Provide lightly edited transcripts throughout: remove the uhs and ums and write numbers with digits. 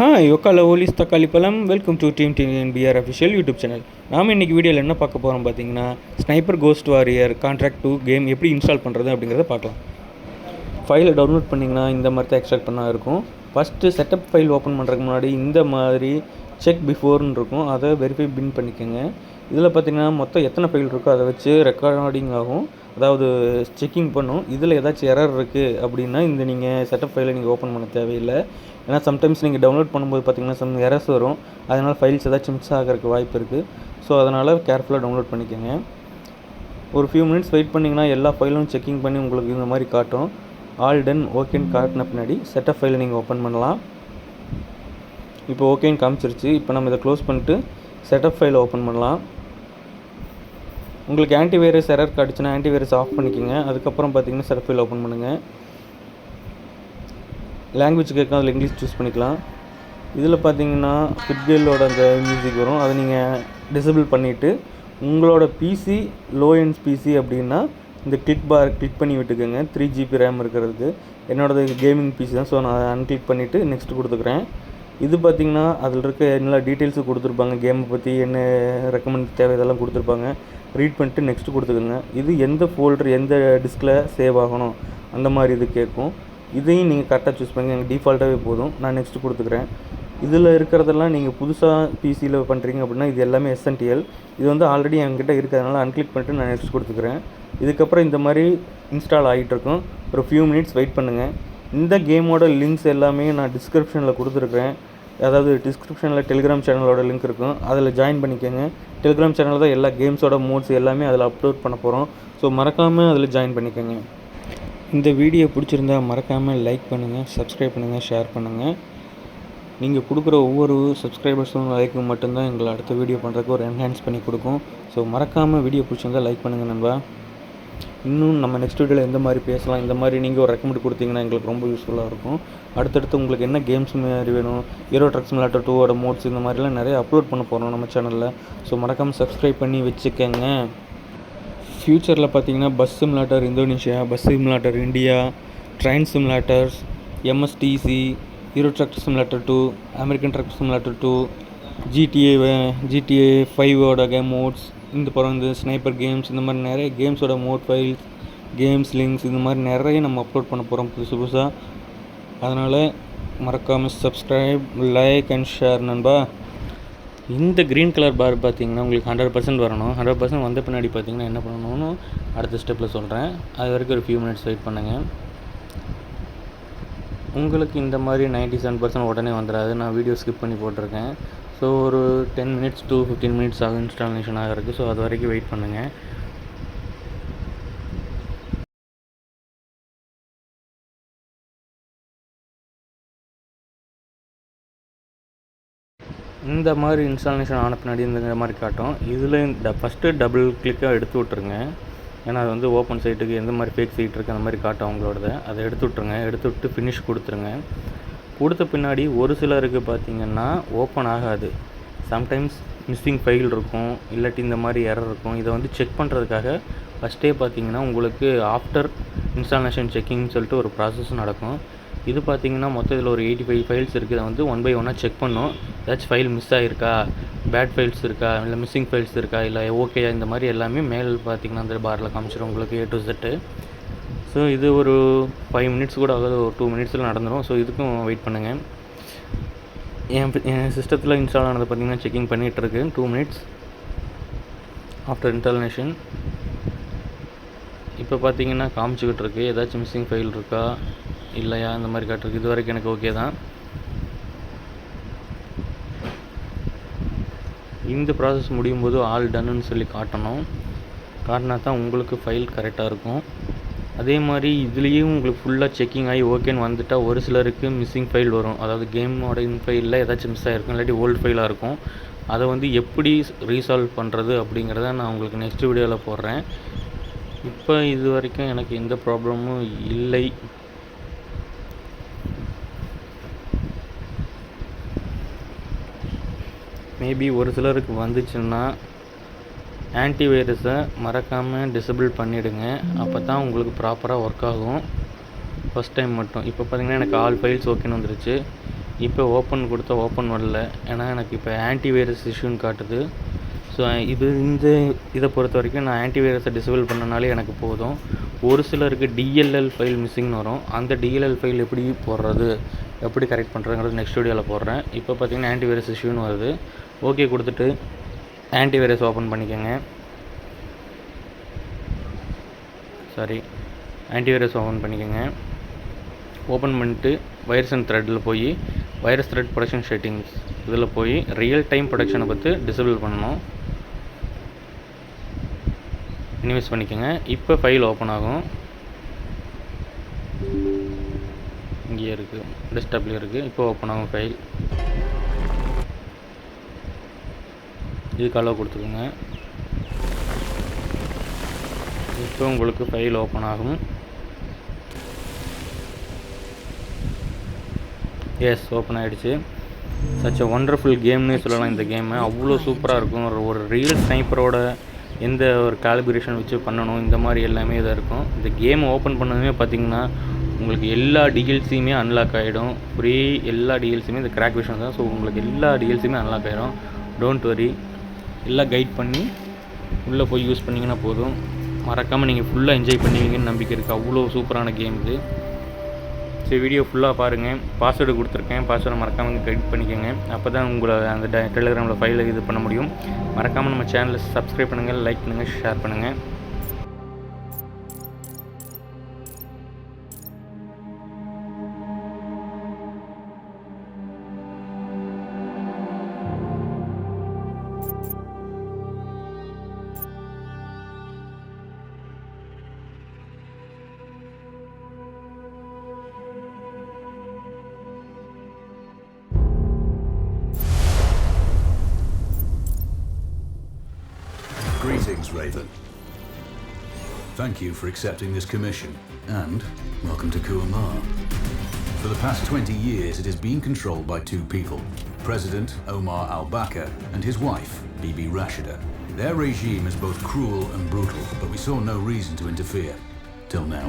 Hi ஒக்கால ஓலிஸ் தக்காளி பழம் welcome to team TNPR official YouTube channel. நாம் இன்றைக்கி வீடியோவில் என்ன பார்க்க போகிறோம் பார்த்தீங்கன்னா, sniper ghost warrior contract 2 game எப்படி இன்ஸ்டால் பண்ணுறது அப்படிங்கிறத பார்க்கலாம். ஃபைலை டவுன்லோட் பண்ணிங்கன்னா இந்த மாதிரி தான் எக்ஸ்ட்ராக்ட் பண்ணால் இருக்கும். ஃபஸ்ட்டு செட்டப் ஃபைல் ஓப்பன் பண்ணுறதுக்கு முன்னாடி இந்த மாதிரி செக் பிஃபோர்னு இருக்கும், அதை வெரிஃபை பின் பண்ணிக்கோங்க. இதில் பார்த்தீங்கன்னா மொத்தம் எத்தனை ஃபைல் இருக்கோ அதை வச்சு ரெக்கார்டிங் ஆகும், அதாவது செக்கிங் பண்ணும். இதில் ஏதாச்சும் எரர் இருக்குது அப்படின்னா இந்த நீங்கள் செட்டப் ஃபைலை நீங்கள் ஓப்பன் பண்ண தேவையில்லை. ஏன்னா சம்டைம்ஸ் நீங்கள் டவுன்லோட் பண்ணும்போது பார்த்தீங்கன்னா சம் எரர்ஸ் வரும், அதனால் ஃபைல்ஸ் ஏதாச்சும் மிஸ் ஆகிறதுக்கு வாய்ப்பு இருக்குது. ஸோ அதனால் கேர்ஃபுல்லாக டவுன்லோட் பண்ணிக்கோங்க. ஒரு ஃபியூ மினிட்ஸ் வெயிட் பண்ணிங்கன்னா எல்லா ஃபைலும் செக்கிங் பண்ணி உங்களுக்கு இந்த மாதிரி காட்டும். ஆல் டன் ஓகேன்னு காட்டின பின்னாடி செட்டப் ஃபைலை நீங்கள் ஓப்பன் பண்ணலாம். இப்போ ஓகேன்னு காமிச்சிருச்சு. இப்போ நம்ம இதை க்ளோஸ் பண்ணிட்டு செட்டப் ஃபைலை ஓப்பன் பண்ணலாம். உங்களுக்கு ஆன்டிவைரஸ் எரர் காட்டுச்சுன்னா ஆன்டிவைரஸ் ஆஃப் பண்ணிக்கோங்க. அதுக்கப்புறம் பார்த்தீங்கன்னா செட்டப் ஃபைல் ஓப்பன் பண்ணுங்கள். லாங்குவேஜ் கேட்கும், அதில் இங்கிலீஷ் சூஸ் பண்ணிக்கலாம். இதில் பார்த்தீங்கன்னா ஃபிட்கேலோட அந்த மியூசிக் வரும், அதை நீங்கள் டிசபிள் பண்ணிவிட்டு உங்களோட பிசி லோ எண்ட் பிசி அப்படின்னா இந்த கிளிக் பண்ணி விட்டுக்கோங்க. 3 GB ரேம் இருக்கிறதுக்கு. என்னோடது கேமிங் பிசி தான், ஸோ நான் அதை அன்கிளிக் பண்ணிவிட்டு நெக்ஸ்ட் கொடுத்துக்கிறேன். இது பார்த்திங்கன்னா அதில் இருக்க எல்லா டீட்டெயில்ஸும் கொடுத்துருப்பாங்க, கேமை பற்றி என்ன ரெக்கமெண்ட் தேவை இதெல்லாம் கொடுத்துருப்பாங்க. ரீட் பண்ணிட்டு நெக்ஸ்ட்டு கொடுத்துக்கோங்க. இது எந்த ஃபோல்டர் எந்த டிஸ்கில் சேவ் ஆகணும் அந்த மாதிரி இது கேட்கும். இதையும் நீங்கள் கரெக்டாக சூஸ் பண்ணி எனக்கு டிஃபால்ட்டாகவே போதும். நான் நெக்ஸ்ட்டு கொடுத்துக்கிறேன். இதில் இருக்கிறதெல்லாம் நீங்கள் புதுசாக பிசியில் பண்ணுறீங்க அப்படின்னா இது எல்லாமே எஸ்என்டிஎல். இது வந்து ஆல்ரெடி என்கிட்ட இருக்கிறதுனால அன்கிளிக் பண்ணிட்டு நான் நெக்ஸ்ட் கொடுத்துக்கிறேன். இதுக்கப்புறம் இந்த மாதிரி இன்ஸ்டால் ஆகிட்டுருக்கும். ஒரு ஃபியூ மினிட்ஸ் வெயிட் பண்ணுங்கள். இந்த கேமோட லிங்க்ஸ் எல்லாமே நான் டிஸ்கிரிப்ஷனில் கொடுத்துருக்குறேன். அதாவது டிஸ்கிரிப்ஷனில் டெலிகிராம் சேனலோட லிங்க் இருக்கும், அதில் ஜாயின் பண்ணிக்கோங்க. டெலிகிராம் சேனலில் தான் எல்லா கேம்ஸோட மோட்ஸ் எல்லாமே அதில் அப்லோட் பண்ண போகிறோம். ஸோ மறக்காமல் அதில் ஜாயின் பண்ணிக்கோங்க. இந்த வீடியோ பிடிச்சிருந்தா மறக்காமல் லைக் பண்ணுங்கள், சப்ஸ்கிரைப் பண்ணுங்கள், ஷேர் பண்ணுங்கள். நீங்கள் கொடுக்குற ஒவ்வொரு சப்ஸ்கிரைபர்ஸும் லைக்கும் மட்டும்தான் எங்களை அடுத்த வீடியோ பண்ணுறதுக்கு ஒரு என்ஹான்ஸ் பண்ணி கொடுக்கும். ஸோ மறக்காமல் வீடியோ பிடிச்சிருந்தா லைக் பண்ணுங்கள் நண்பா. இன்னும் நம்ம நெக்ஸ்ட் வீடியோவில் எந்த மாதிரி பேசலாம், இந்த மாதிரி நீங்கள் ஒரு ரெக்கமெண்ட் கொடுத்தீங்கன்னா எங்களுக்கு ரொம்ப யூஸ்ஃபுல்லாக இருக்கும். அடுத்தடுத்து உங்களுக்கு என்ன கேம்ஸ் மாதிரி வேணும், ஹீரோ ட்ரக் சிமுலேட்டர் 2 மோட்ஸ் இந்த மாதிரிலாம் நிறைய அப்லோட் பண்ண போகிறோம் நம்ம சேனலில். ஸோ மறக்காமல் சப்ஸ்கிரைப் பண்ணி வச்சுக்கோங்க. ஃப்யூச்சரில் பார்த்தீங்கன்னா bus simulator Indonesia, bus simulator India, train simulators, MSTC, hero truck simulator 2, American truck simulator 2, GTA 5ஓட கேம் மோட்ஸ், இந்த படம் இந்த ஸ்னைப்பர் கேம்ஸ், இந்த மாதிரி நிறைய கேம்ஸோட மோட் ஃபைல்ஸ், கேம்ஸ் லிங்க்ஸ் இந்த மாதிரி நிறைய நம்ம அப்லோட் பண்ண போகிறோம் புதுசாக. அதனால் மறக்காமல் சப்ஸ்கிரைப், லைக் அண்ட் ஷேர் நண்பா. இந்த க்ரீன் கலர் பார் பார்த்திங்கன்னா உங்களுக்கு 100% வரணும். 100% வந்த பின்னாடி பார்த்திங்கன்னா என்ன பண்ணணும்னு அடுத்த ஸ்டெப்பில் சொல்கிறேன். அது வரைக்கும் ஒரு ஃபியூ மினிட்ஸ் வெயிட் பண்ணுங்கள். உங்களுக்கு இந்த மாதிரி 97% உடனே வந்துடாது, நான் வீடியோ ஸ்கிப் பண்ணி போட்டிருக்கேன். ஸோ ஒரு 10 minutes to 15 minutes ஆகும் இன்ஸ்டாலேஷன் ஆகிறதுக்கு. ஸோ அது வரைக்கும் வெயிட் பண்ணுங்கள். இந்த மாதிரி இன்ஸ்டாலேஷன் ஆன பின்னாடி இந்த மாதிரி காட்டும். இதில் இந்த ஃபஸ்ட்டு டபுள் கிளிக்காக எடுத்து விட்ருங்க. ஏன்னா அது வந்து ஓப்பன் சைட்டுக்கு எந்த மாதிரி ஃபேக் சைட் இருக்குது அந்த மாதிரி காட்டும் அவங்களோடத. அதை எடுத்து விட்ருங்க. எடுத்து விட்டு ஃபினிஷ் கொடுத்துருங்க. கொடுத்த பின்னாடி ஒரு சிலருக்கு பார்த்திங்கன்னா ஓப்பன் ஆகாது. சம்டைம்ஸ் மிஸ்ஸிங் ஃபைல் இருக்கும், இல்லாட்டி இந்த மாதிரி எரர் இருக்கும். இதை வந்து செக் பண்ணுறதுக்காக ஃபஸ்ட்டே பார்த்திங்கன்னா உங்களுக்கு ஆஃப்டர் இன்ஸ்டாலேஷன் செக்கிங்னு சொல்லிட்டு ஒரு ப்ராசஸ் நடக்கும். இது பார்த்திங்கன்னா மொத்தம் இதில் ஒரு 85 ஃபைல்ஸ் இருக்குது. இதை வந்து 1 by 1 செக் பண்ணும். ஏதாச்சும் ஃபைல் மிஸ் ஆகிருக்கா, பேட் ஃபைல்ஸ் இருக்கா, இல்லை மிஸ்ஸிங் ஃபைல்ஸ் இருக்கா, இல்லை ஓகேயா, இந்த மாதிரி எல்லாமே மேல் பார்த்திங்கன்னா அந்த பாரில் காமிச்சிடும் உங்களுக்கு A to Z. ஸோ இது ஒரு 5 minutes கூட ஆகாது, ஒரு 2 minutesல நடந்துடும். ஸோ இதுக்கும் வெயிட் பண்ணுங்கள். என் சிஸ்டத்தில் இன்ஸ்டால் ஆனது பார்த்திங்கன்னா செக்கிங் பண்ணிகிட்ருக்கு. 2 minutes after installation. இப்போ பார்த்திங்கன்னா காமிச்சிக்கிட்டு இருக்கு ஏதாச்சும் மிஸ்ஸிங் ஃபைல் இருக்கா இல்லையா இந்த மாதிரி காட்டுருக்கு. இது வரைக்கும் எனக்கு ஓகே தான். இந்த ப்ராசஸ் முடியும் போது ஆல் டன்னு சொல்லி காட்டணும். காட்டினா தான் உங்களுக்கு ஃபைல் கரெக்டாக இருக்கும். அதே மாதிரி இதுலேயும் உங்களுக்கு ஃபுல்லாக செக்கிங் ஆகி ஓகேன்னு வந்துட்டால் ஒரு சிலருக்கு மிஸ்ஸிங் ஃபைல் வரும். அதாவது கேமோட ஃபைலில் ஏதாச்சும் மிஸ் ஆகிருக்கும், இல்லாட்டி ஓல்டு ஃபைலாக இருக்கும். அதை வந்து எப்படி ரீசால்வ் பண்ணுறது அப்படிங்கிறத நான் உங்களுக்கு நெக்ஸ்ட் வீடியோவில் போடுறேன். இப்போ இது வரைக்கும் எனக்கு எந்த ப்ராப்ளமும் இல்லை. மேபி ஒரு சிலருக்கு வந்துச்சுன்னா ஆன்டிவைரஸை மறக்காமல் டிசபிள் பண்ணிவிடுங்க. அப்போ தான் உங்களுக்கு ப்ராப்பராக ஒர்க் ஆகும் ஃபஸ்ட் டைம் மட்டும். இப்போ பார்த்திங்கன்னா எனக்கு ஆல் ஃபைல்ஸ் ஓகேன்னு வந்துருச்சு. இப்போ ஓப்பன் கொடுத்தா ஓப்பன் வரல, ஏன்னா எனக்கு இப்போ ஆன்டிவைரஸ் இஷ்யூன்னு காட்டுது. ஸோ இதை பொறுத்த வரைக்கும் நான் ஆன்டிவைரஸை டிசேபிள் பண்ணனாலே எனக்கு போதும். ஒரு சிலருக்கு டிஎல்எல் ஃபைல் மிஸ்ஸிங்னு வரும். அந்த டிஎல்எல் ஃபைல் எப்படி போடுறது, எப்படி கரெக்ட் பண்ணுறதுங்கிறது நெக்ஸ்ட் வீடியோவில் போடுறேன். இப்போ பார்த்தீங்கன்னா ஆன்டிவைரஸ் இஷ்யூன்னு வருது. ஓகே கொடுத்துட்டு ஆன்டிவைரஸ் ஓப்பன் பண்ணிக்கோங்க. ஆன்டிவைரஸ் ஓப்பன் பண்ணிக்கோங்க. ஓப்பன் பண்ணிட்டு வைரஸ் அண்ட் த்ரெட்டில் போய் வைரஸ் த்ரெட் ப்ரொடக்ஷன் செட்டிங்ஸ் இதில் போய் ரியல் டைம் ப்ரொடக்ஷனை பற்றி டிசேபிள் பண்ணணும். இன்வெஸ்ட் பண்ணிக்கோங்க. இப்போ ஃபைல் ஓப்பன் ஆகும். இங்கே இருக்குது, டெஸ்க்டாப்லேயே இருக்குது. இப்போ ஓப்பன் ஆகும் ஃபைல். இதுக்கு அளவு கொடுத்துக்கோங்க. இப்போ உங்களுக்கு ஃபைல் ஓப்பன் ஆகும். எஸ், ஓப்பன் ஆகிடுச்சு. சச் அ ஒண்டர்ஃபுல் கேம்னே சொல்லலாம். இந்த கேமு அவ்வளோ சூப்பராக இருக்கும். ஒரு ரியல் ஸ்னைப்பரோட எந்த ஒரு காலிபிரேஷன் வச்சு பண்ணணும், இந்த மாதிரி எல்லாமே இதாக இருக்கும். இந்த கேம் ஓப்பன் பண்ணதுமே பார்த்திங்கன்னா உங்களுக்கு எல்லா டிஎல்சியுமே அன்லாக் ஆகிடும். ஃப்ரீ எல்லா டிஎல்சியுமே இந்த கிராக் விஷன் தான். ஸோ உங்களுக்கு எல்லா டிஎல்சியுமே அன்லாக் ஆகிடும். டோன்ட் வரி, எல்லாம் கைட் பண்ணி உள்ளே போய் யூஸ் பண்ணிங்கன்னா போதும். மறக்காமல் நீங்கள் ஃபுல்லாக என்ஜாய் பண்ணுவீங்கன்னு நம்பிக்கை இருக்குது. அவ்வளோ சூப்பரான கேம் இது. சரி, வீடியோ ஃபுல்லாக பாருங்கள். பாஸ்வேர்டு கொடுத்துருக்கேன், பாஸ்வேர்டை மறக்காமல் கைட் பண்ணிக்கோங்க. அப்போ தான் உங்களை அந்த டெலிகிராமில் ஃபைலை இது பண்ண முடியும். மறக்காமல் நம்ம சேனலை சப்ஸ்கிரைப் பண்ணுங்கள், லைக் பண்ணுங்கள், ஷேர் பண்ணுங்கள். Greetings, Raven. Thank you for accepting this commission, and welcome to Kuamar. For the past 20 years, it has been controlled by two people, President Omar al-Bakr and his wife, Bibi Rashida. Their regime is both cruel and brutal, but we saw no reason to interfere. Till now.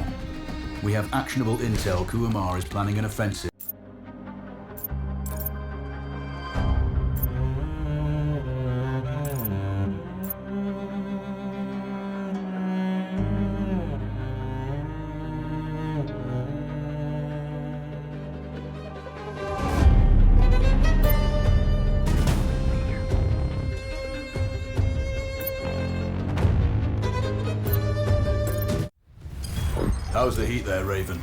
We have actionable intel Kuamar is planning an offensive. How's the heat there, Raven?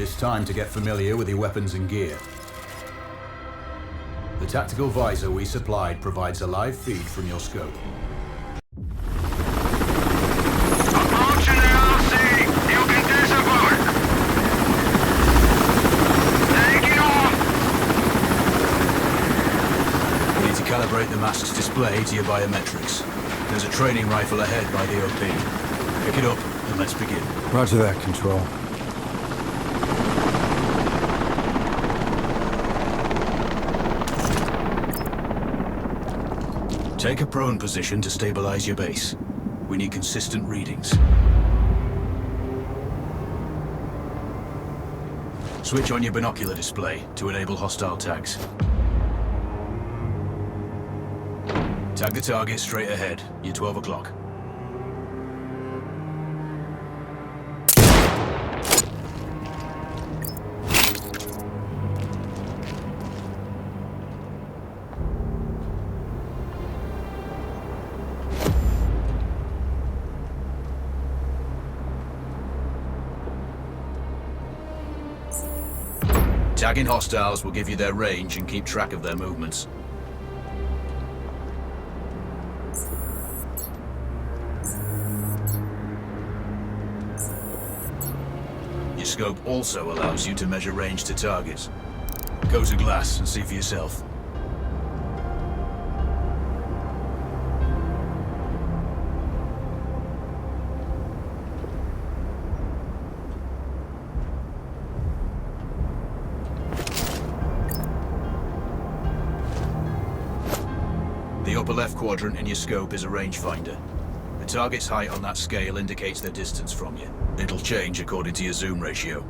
It's time to get familiar with your weapons and gear. The tactical visor we supplied provides a live feed from your scope. Approaching the LC! You can disembark! Taking off! You need to calibrate the mask's display to your biometrics. There's a training rifle ahead by the OP. Pick it up and let's begin. Roger that, Control. Take a prone position to stabilize your base. We need consistent readings. Switch on your binocular display to enable hostile tags. Tag the target straight ahead. You're 12 o'clock. Tagging hostiles will give you their range and keep track of their movements. Your scope also allows you to measure range to targets. Go to glass and see for yourself. The upper left quadrant in your scope is a rangefinder. The target's height on that scale indicates their distance from you. It'll change according to your zoom ratio.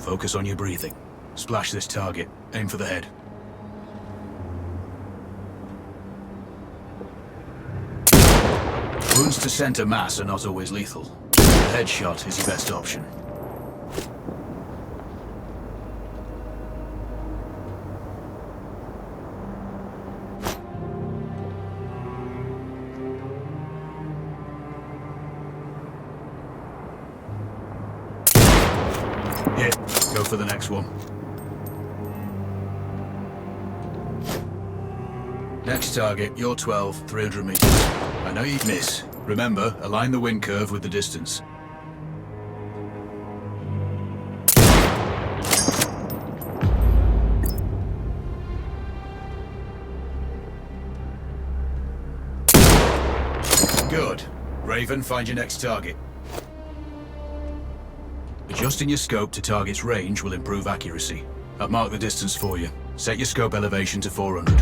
Focus on your breathing. Splash this target. Aim for the head. Wounds to center mass are not always lethal. A headshot is your best option. Hit. Go for the next one. Next target, you're 12, 300 meters. I know you'd miss. Remember, align the wind curve with the distance. Good. Raven, find your next target. Adjusting your scope to target's range will improve accuracy. I've marked the distance for you. Set your scope elevation to 400.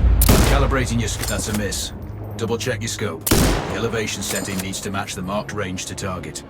Calibrating your scope, that's a miss. Double check your scope. The elevation setting needs to match the marked range to target.